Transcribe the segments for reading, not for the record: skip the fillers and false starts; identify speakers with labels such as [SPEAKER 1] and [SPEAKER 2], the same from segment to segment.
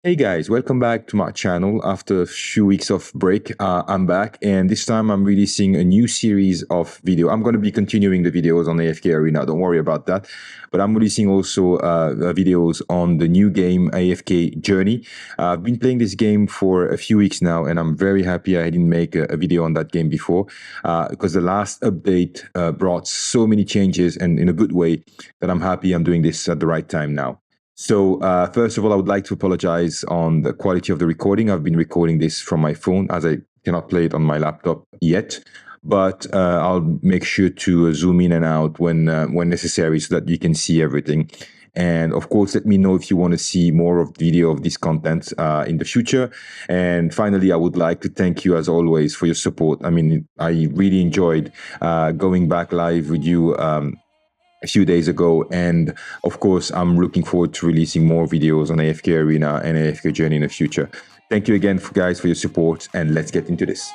[SPEAKER 1] Hey guys, welcome back to my channel. After a few weeks of break, I'm back, and this time I'm releasing a new series of video. I'm going to be continuing the videos on AFK Arena, don't worry about that. But I'm releasing also videos on the new game AFK Journey. I've been playing this game for a few weeks now, and I'm very happy I didn't make a video on that game before, because the last update brought so many changes, and in a good way, that I'm happy I'm doing this at the right time now. So, first of all, I would like to apologize on the quality of the recording. I've been recording this from my phone as I cannot play it on my laptop yet. But I'll make sure to zoom in and out when necessary so that you can see everything. And of course, let me know if you want to see more of video of this content in the future. And finally, I would like to thank you as always for your support. I mean, I really enjoyed going back live with you a few days ago. And of course, I'm looking forward to releasing more videos on AFK Arena and AFK Journey in the future. Thank you again, guys, for your support, and let's get into this.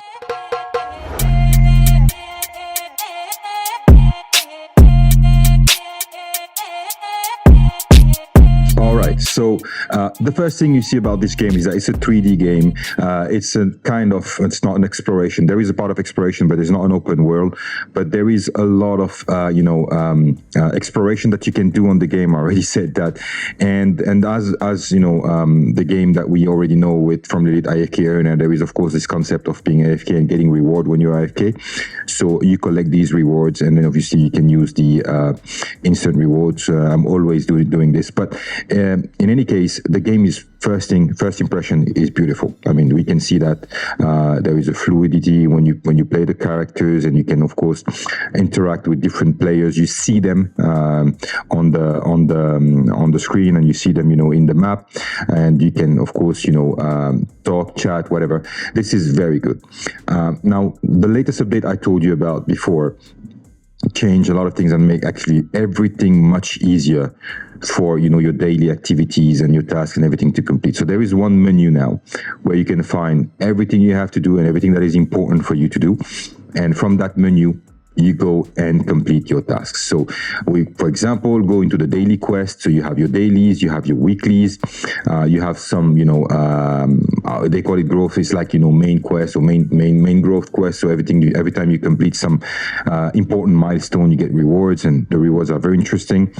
[SPEAKER 1] All right, so the first thing you see about this game is that it's a 3D game. It's not an exploration. There is a part of exploration, but it's not an open world. But there is a lot of, exploration that you can do on the game. I already said that. And as you know, the game that we already know from the AFK Arena, there is, of course, this concept of being AFK and getting reward when you're AFK. So you collect these rewards, and then obviously you can use the instant rewards. I'm always doing this. But in any case, the game is first impression is beautiful. I mean, we can see that there is a fluidity when you play the characters, and you can of course interact with different players. You see them on the screen, and you see them, in the map, and you can of course, talk, chat, whatever. This is very good. Now, the latest update I told you about before change a lot of things and make actually everything much easier for your daily activities and your tasks and everything to complete. So there is one menu now where you can find everything you have to do and everything that is important for you to do, and from that menu you go and complete your tasks. So we, for example, go into the daily quest. So you have your dailies, you have your weeklies, you have some, they call it growth. It's like, main quest or main growth quest. So every time you complete some important milestone, you get rewards, and the rewards are very interesting.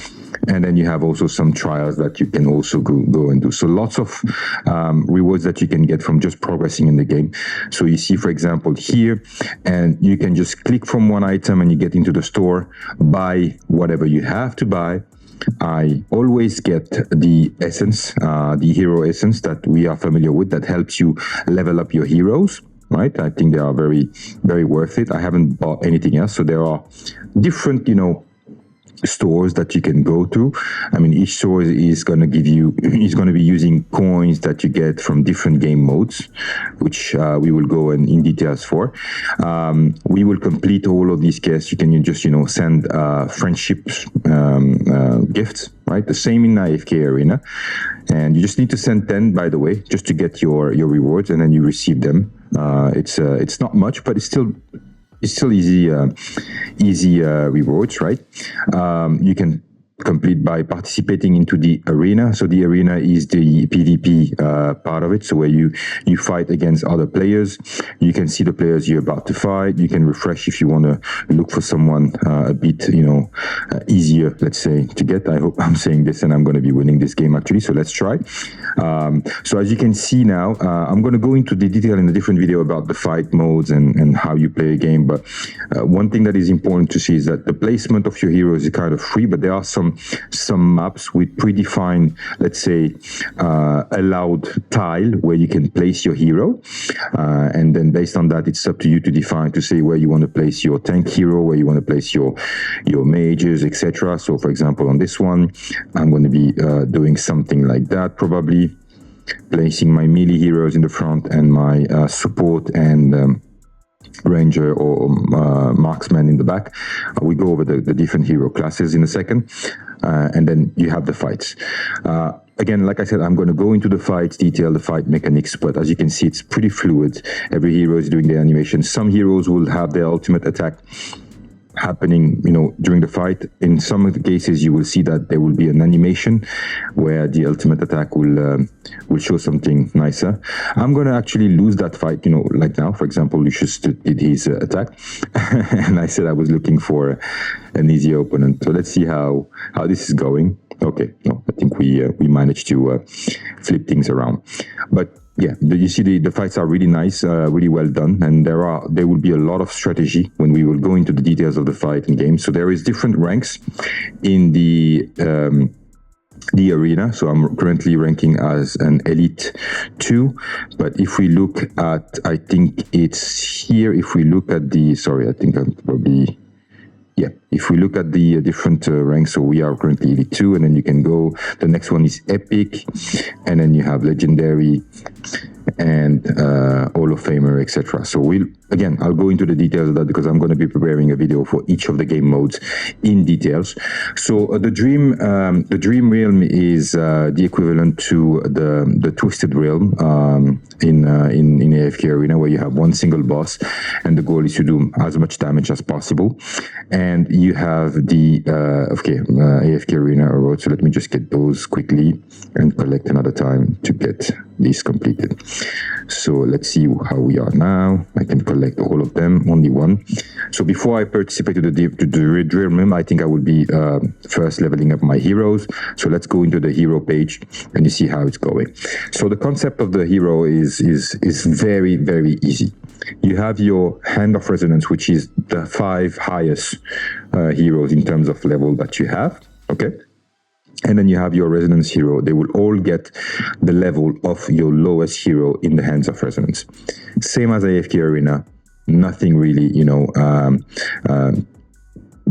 [SPEAKER 1] And then you have also some trials that you can also go and do. So lots of rewards that you can get from just progressing in the game. So you see, for example, here, and you can just click from one item and you get into the store, buy whatever you have to buy. I always get the essence, the hero essence that we are familiar with, that helps you level up your heroes. Right? I think they are very, very worth it. I haven't bought anything else. So there are different, stores that you can go to. I mean, each store is going to be using coins that you get from different game modes, which we will go in details for. We will complete all of these quests. You can just, send friendship gifts, right? The same in AFK Arena. And you just need to send 10, by the way, just to get your rewards, and then you receive them. It's not much, but it's still easy rewards, right? You can complete by participating into the arena. So the arena is the PvP part of it. So where you fight against other players. You can see the players you're about to fight. You can refresh if you want to look for someone a bit, easier, let's say, to get. I hope I'm saying this and I'm going to be winning this game actually. So let's try. So as you can see now, I'm going to go into the detail in a different video about the fight modes and how you play a game. But one thing that is important to see is that the placement of your heroes is kind of free, but there are some maps with predefined, let's say, allowed tile where you can place your hero, and then based on that, it's up to you to define, to say where you want to place your tank hero, where you want to place your mages, etc. So for example, on this one, I'm going to be doing something like that, probably placing my melee heroes in the front and my support and ranger or marksman in the back. We go over the different hero classes in a second, and then you have the fights. Again, like I said, I'm going to go into the fights, detail the fight mechanics, but as you can see, it's pretty fluid. Every hero is doing their animation. Some heroes will have their ultimate attack happening, during the fight. In some of the cases, you will see that there will be an animation where the ultimate attack will show something nicer. I'm going to actually lose that fight, like now. For example, Lucius did his attack, and I said I was looking for an easy opponent. So let's see how this is going. Okay, no, I think we managed to flip things around. But yeah, you see the fights are really nice, really well done, and there will be a lot of strategy when we will go into the details of the fight and game. So there is different ranks in the arena. So I'm currently ranking as an Elite 2, but if we look at, I think it's here, if we look at sorry, I think I'm probably... Yeah, if we look at the different ranks, so we are currently Elite 2, and then you can go, the next one is Epic, and then you have Legendary, and Hall of Famer, etc. So I'll go into the details of that because I'm going to be preparing a video for each of the game modes in details. So the Dream Realm is the equivalent to the Twisted Realm in AFK Arena, where you have one single boss, and the goal is to do as much damage as possible. And you have the AFK Arena Road. So let me just get those quickly and collect another time to get these completed. So let's see how we are now. I can collect all of them, only one. So before I participate to the Dream Realm, I think I will be first leveling up my heroes. So let's go into the hero page and you see how it's going. So the concept of the hero is very, very easy. You have your Hand of Resonance, which is the 5 highest heroes in terms of level that you have. Okay. And then you have your Resonance hero. They will all get the level of your lowest hero in the Hands of Resonance. Same as AFK Arena. Nothing really,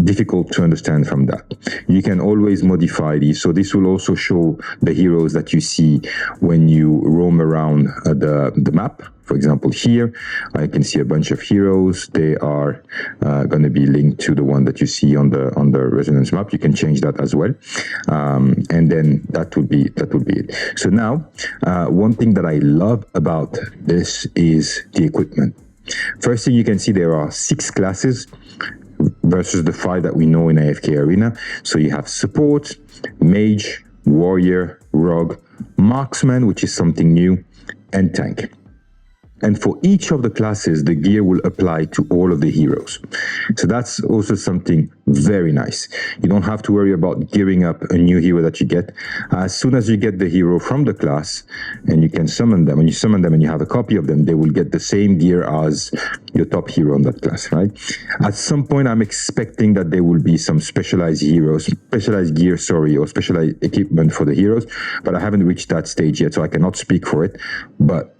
[SPEAKER 1] difficult to understand from that. You can always modify these. So this will also show the heroes that you see when you roam around the map. For example, here, I can see a bunch of heroes. They are going to be linked to the one that you see on the Resonance map. You can change that as well. And then that would be it. So now, one thing that I love about this is the equipment. First thing you can see, there are 6 classes versus the 5 that we know in AFK Arena. So you have Support, Mage, Warrior, Rogue, Marksman, which is something new, and Tank. And for each of the classes, the gear will apply to all of the heroes. So that's also something very nice. You don't have to worry about gearing up a new hero that you get. As soon as you get the hero from the class and you can summon them, when you summon them and you have a copy of them, they will get the same gear as your top hero on that class, right? At some point, I'm expecting that there will be some specialized gear, or specialized equipment for the heroes, but I haven't reached that stage yet, so I cannot speak for it. But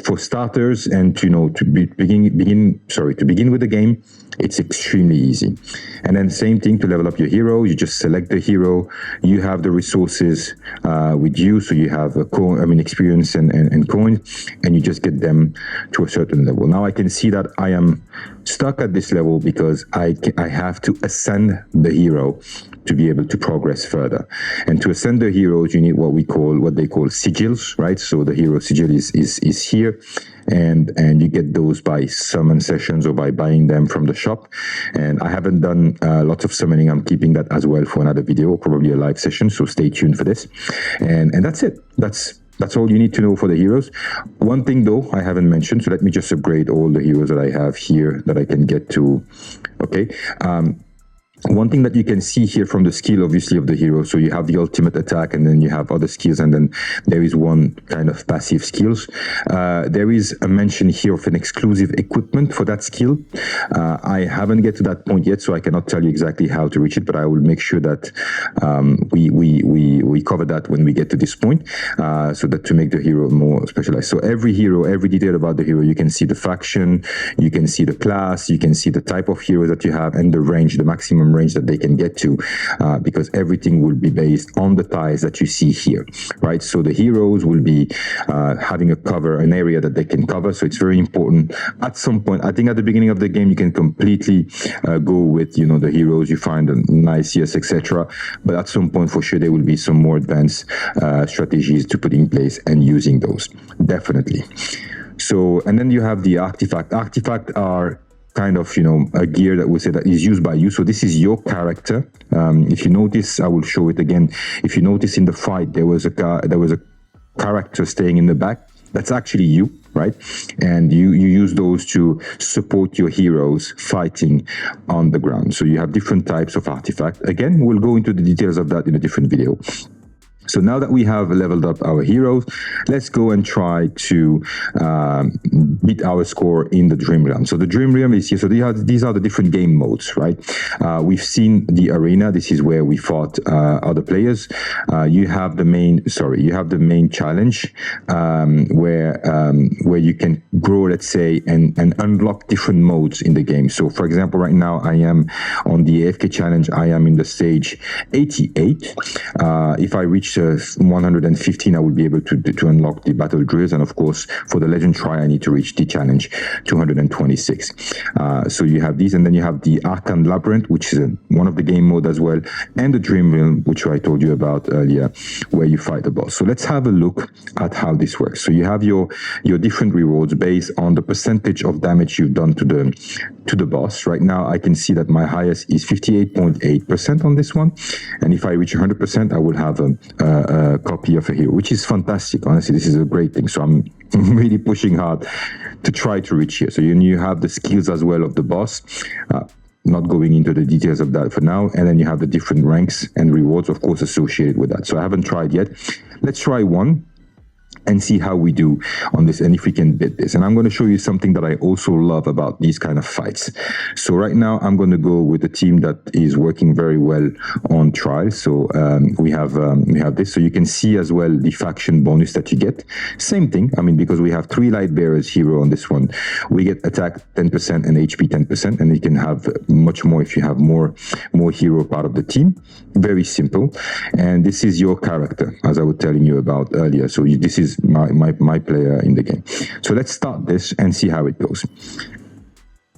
[SPEAKER 1] for starters and to begin with the game, it's extremely easy. And then same thing to level up your hero. You just select the hero. You have the resources with you, so you have experience and coins, and you just get them to a certain level. Now I can see that I am stuck at this level because I have to ascend the hero to be able to progress further. And to ascend the heroes, you need what they call sigils, right? So the hero sigil is here, and you get those by summon sessions or by buying them from the shop. And I haven't done lots of summoning. I'm keeping that as well for another video, probably a live session. So stay tuned for this. And that's it. That's all you need to know for the heroes. One thing though, I haven't mentioned, so let me just upgrade all the heroes that I have here that I can get to. Okay. One thing that you can see here from the skill, obviously, of the hero, so you have the ultimate attack, and then you have other skills, and then there is one kind of passive skills. There is a mention here of an exclusive equipment for that skill. I haven't get to that point yet, so I cannot tell you exactly how to reach it, but I will make sure that we cover that when we get to this point, so that to make the hero more specialized. So every hero, every detail about the hero, you can see the faction, you can see the class, you can see the type of hero that you have, and the range, the maximum range that they can get to, because everything will be based on the tiles that you see here, right? So the heroes will be having an area that they can cover. So it's very important. At some point, I think at the beginning of the game, you can completely go with, the heroes, you find a nice yes, etc. But at some point, for sure, there will be some more advanced strategies to put in place and using those, definitely. So, and then you have the artifact. Artifact are kind of, a gear that we say that is used by you. So this is your character. If you notice, I will show it again. If you notice in the fight, there was a character staying in the back. That's actually you, right? And you use those to support your heroes fighting on the ground. So you have different types of artifacts. Again, we'll go into the details of that in a different video. So now that we have leveled up our heroes, let's go and try to beat our score in the Dream Realm. So the Dream Realm is here. So these are the different game modes, right? We've seen the arena. This is where we fought other players. You have the main challenge where you can grow, let's say, and unlock different modes in the game. So for example, right now I am on the AFK challenge. I am in the stage 88. If I reach 115, I will be able to unlock the battle drills, and of course for the legend try I need to reach the challenge 226. So you have these, and then you have the Arcane Labyrinth, which is one of the game mode as well, and the Dream Realm, which I told you about earlier, where you fight the boss. So let's have a look at how this works. So you have your different rewards based on the percentage of damage you've done to the boss. Right now I can see that my highest is 58.8% on this one, and if I reach 100%, I will have a copy of a hero, which is fantastic. Honestly, this is a great thing. So I'm really pushing hard to try to reach here. So you have the skills as well of the boss. Not going into the details of that for now. And then you have the different ranks and rewards, of course, associated with that. So I haven't tried yet. Let's try one and see how we do on this and if we can beat this. And I'm going to show you something that I also love about these kind of fights. So right now I'm going to go with a team that is working very well on trial. So we have this. So you can see as well the faction bonus that you get. Same thing. I mean, because we have 3 light bearers hero on this one, we get attack 10% and HP 10%, and you can have much more if you have more hero part of the team. Very simple. And this is your character, as I was telling you about earlier. So this is my player in the game. So let's start this and see how it goes.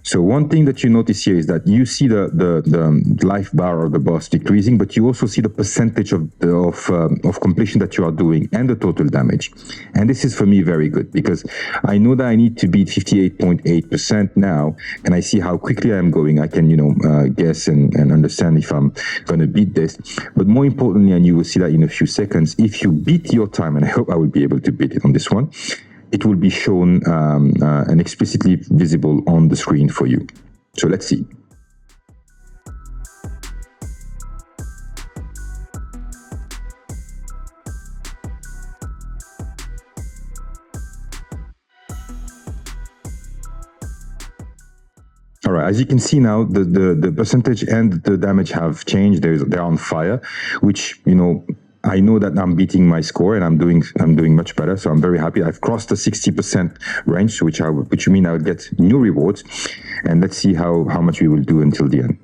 [SPEAKER 1] So one thing that you notice here is that you see the life bar of the boss decreasing, but you also see the percentage of completion that you are doing and the total damage. And this is for me very good, because I know that I need to beat 58.8% now, and I see how quickly I'm going. I can guess and understand if I'm going to beat this. But more importantly, and you will see that in a few seconds, if you beat your time, and I hope I will be able to beat it on this one, it will be shown and explicitly visible on the screen for you. So let's see. All right, as you can see now, the percentage and the damage have changed. They're on fire, which, I know that I'm beating my score and I'm doing much better, so I'm very happy. I've crossed the 60% range, which means I will get new rewards, and let's see how much we will do until the end.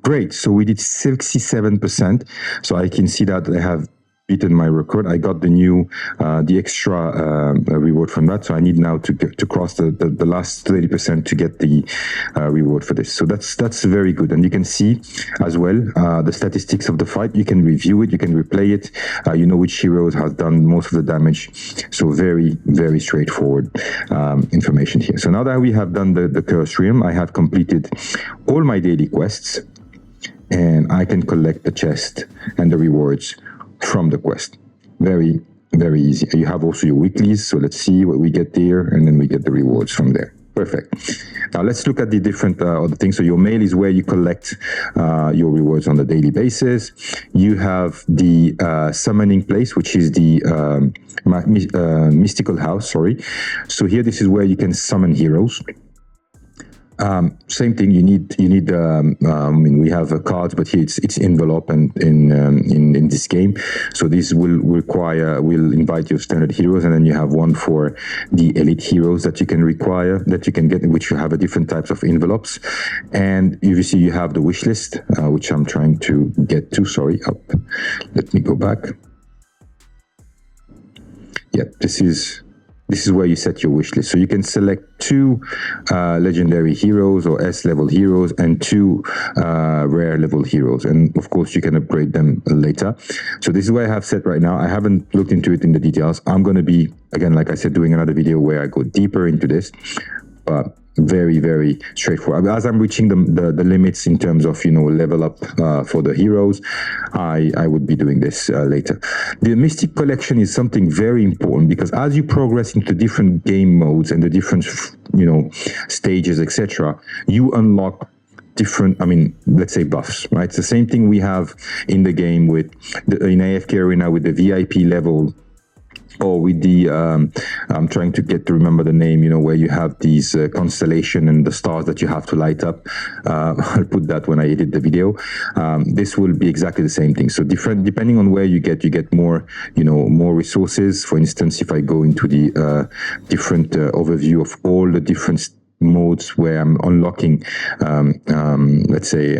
[SPEAKER 1] Great, so we did 67%, so I can see that I have beaten my record. I got the extra reward from that, so I need now to cross the last 30% to get the reward for this. So that's very good, and you can see as well the statistics of the fight. You can review it, you can replay it, you know which heroes has done most of the damage. So very, very straightforward information here. So now that we have done the Curse Realm, I have completed all my daily quests, and I can collect the chest and the rewards from the quest. Very, very easy. You have also your weeklies, so let's see what we get there, and then we get the rewards from there. Perfect. Now let's look at the different other things. So your mail is where you collect your rewards on a daily basis. You have the summoning place, which is the mystical house, sorry. So here, this is where you can summon heroes. Same thing. You need. I mean, we have cards, but here it's envelope and in this game. So this will invite your standard heroes, and then you have one for the elite heroes that you can get, which you have a different types of envelopes. And you see you have the wish list, which I'm trying to get to. Sorry, let me go back. Yep, this is this is where you set your wish list. So you can select 2 legendary heroes or S level heroes and 2 rare level heroes. And of course you can upgrade them later. So this is what I have set right now. I haven't looked into it in the details. I'm going to be, again, like I said, doing another video where I go deeper into this. But very, very straightforward. As I'm reaching the limits in terms of, level up for the heroes, I would be doing this later. The Mystic Collection is something very important because as you progress into different game modes and the different, stages, etc., you unlock different, let's say buffs, right? It's the same thing we have in the game with in AFK Arena with the VIP level, or with the I'm trying to remember the name, where you have these constellation and the stars that you have to light up. I'll put that when I edit the video. This will be exactly the same thing. So different, depending on where you get more, more resources. For instance, if I go into the different overview of all the different modes where I'm unlocking, let's say,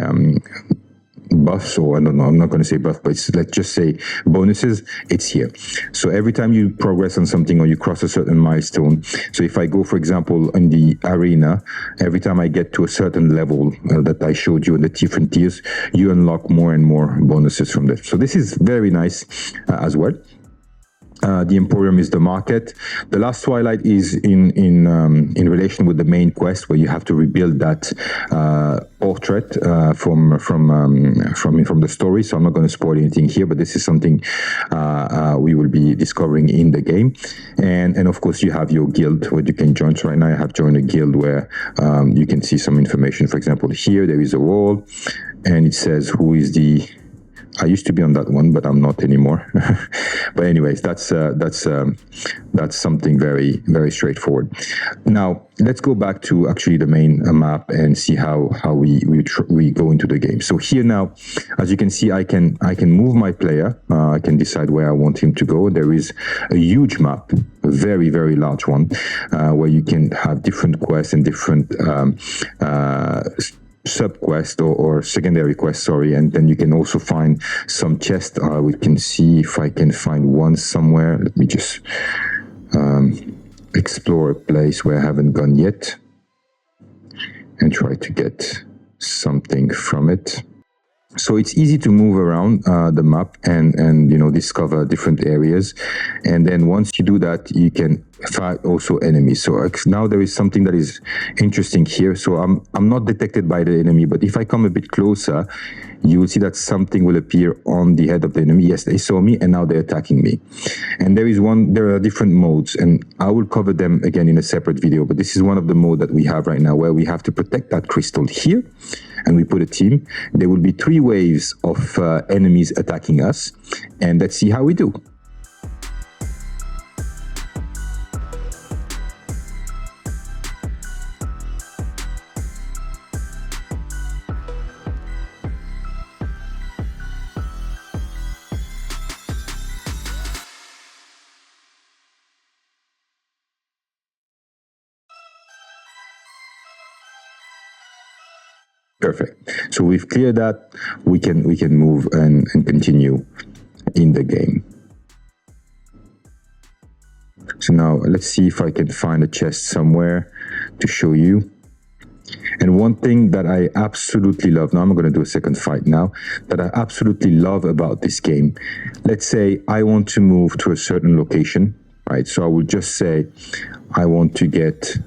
[SPEAKER 1] buffs, or I don't know, I'm not going to say buff, but let's just say bonuses, it's here. So every time you progress on something or you cross a certain milestone, so if I go, for example, in the arena, every time I get to a certain level that I showed you in the different tiers, you unlock more and more bonuses from that. So this is very nice as well. The Emporium is the market. The last Twilight is in relation with the main quest, where you have to rebuild that portrait from the story. So I'm not going to spoil anything here, but this is something we will be discovering in the game. And of course you have your guild where you can join. So right now I have joined a guild where you can see some information. For example, here there is a wall, and it says who is the. I used to be on that one, but I'm not anymore. But anyways, that's something very, very straightforward. Now let's go back to actually the main map and see how we go into the game. So here now, as you can see, I can move my player. I can decide where I want him to go. There is a huge map, a very, very large one, where you can have different quests and different sub-quest or secondary quest, sorry, and then you can also find some chests. We can see if I can find one somewhere. Let me just explore a place where I haven't gone yet and try to get something from it. So it's easy to move around the map and discover different areas, and then once you do that, you can fight also enemies. So now there is something that is interesting here. So I'm not detected by the enemy, but if I come a bit closer, you will see that something will appear on the head of the enemy. Yes, they saw me and now they're attacking me. And there are different modes, and I will cover them again in a separate video, but this is one of the modes that we have right now, where we have to protect that crystal here, and we put a team. There will be 3 waves of enemies attacking us, and let's see how we do. Perfect. So we've cleared that. We can move and continue in the game. So now let's see if I can find a chest somewhere to show you. And one thing that I absolutely love, now I'm going to do a second fight now, that I absolutely love about this game. Let's say I want to move to a certain location, right? So I will just say I want to get...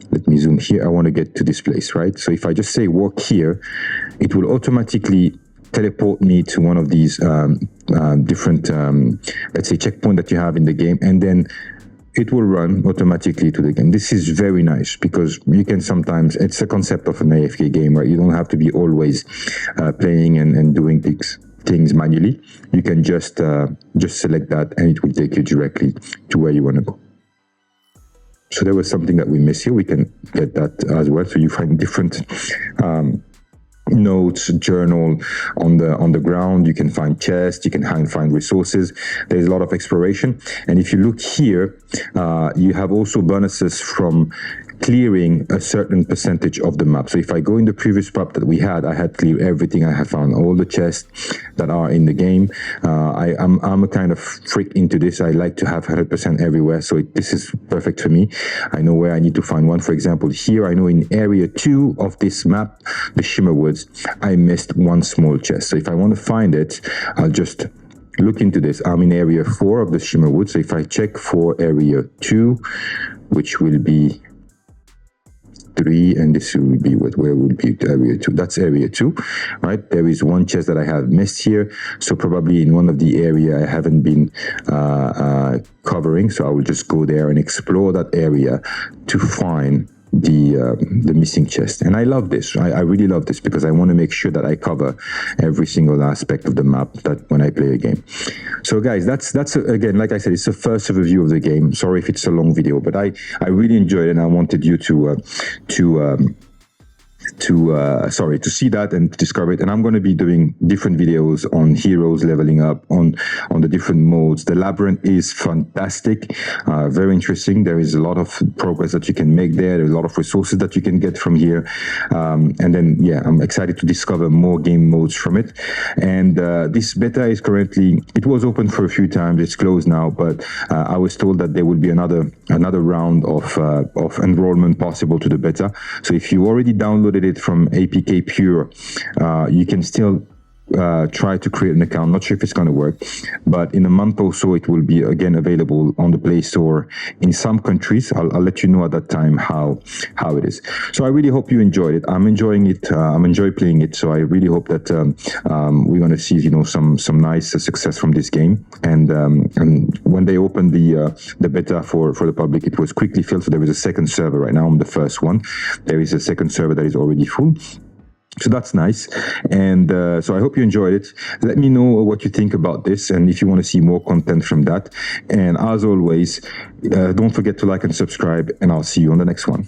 [SPEAKER 1] let me zoom here. I want to get to this place, right? So if I just say walk here, it will automatically teleport me to one of these different, let's say, checkpoint that you have in the game, and then it will run automatically to the game. This is very nice because you can sometimes, it's a concept of an AFK game, right? You don't have to be always playing and doing things manually. You can just select that and it will take you directly to where you want to go. So there was something that we missed here. We can get that as well. So you find different notes, journal on the ground. You can find chests, you can find resources. There's a lot of exploration. And if you look here, you have also bonuses from clearing a certain percentage of the map. So if I go in the previous map that we had, I had cleared everything. I have found all the chests that are in the game. I'm a kind of freak into this. I like to have 100% everywhere. So this is perfect for me. I know where I need to find one. For example, here I know in area 2 of this map, the Shimmer Woods, I missed one small chest. So if I want to find it, I'll just look into this. I'm in area 4 of the Shimmer Woods. So if I check for area 2, which will be 3, and this will be where will be area 2. That's area 2, right? There is one chest that I have missed here, so probably in one of the area I haven't been covering. So I will just go there and explore that area to find the missing chest. And I love this. I really love this because I want to make sure that I cover every single aspect of the map that when I play a game. So guys, that's again, like I said, it's the first overview of the game. Sorry if it's a long video, but I really enjoyed it, and I wanted you to see that and discover it. And I'm going to be doing different videos on heroes leveling up, on the different modes. The labyrinth is fantastic, very interesting. There is a lot of progress that you can make there. There's a lot of resources that you can get from here, and then yeah, I'm excited to discover more game modes from it. And this beta is currently, it was open for a few times, it's closed now, but I was told that there will be another round of enrollment possible to the beta. So if you already downloaded it from APK Pure, you can still try to create an account. Not sure if it's going to work, but in a month or so it will be again available on the Play Store in some countries. I'll let you know at that time how it is. So I really hope you enjoyed it. I'm enjoying it. I'm enjoying playing it. So I really hope that we're going to see some nice success from this game. And when they opened the beta for the public, it was quickly filled. So there is a second server right now on the first one. There is a second server that is already full. So that's nice. And so I hope you enjoyed it. Let me know what you think about this and if you want to see more content from that. And as always, don't forget to like and subscribe, and I'll see you on the next one.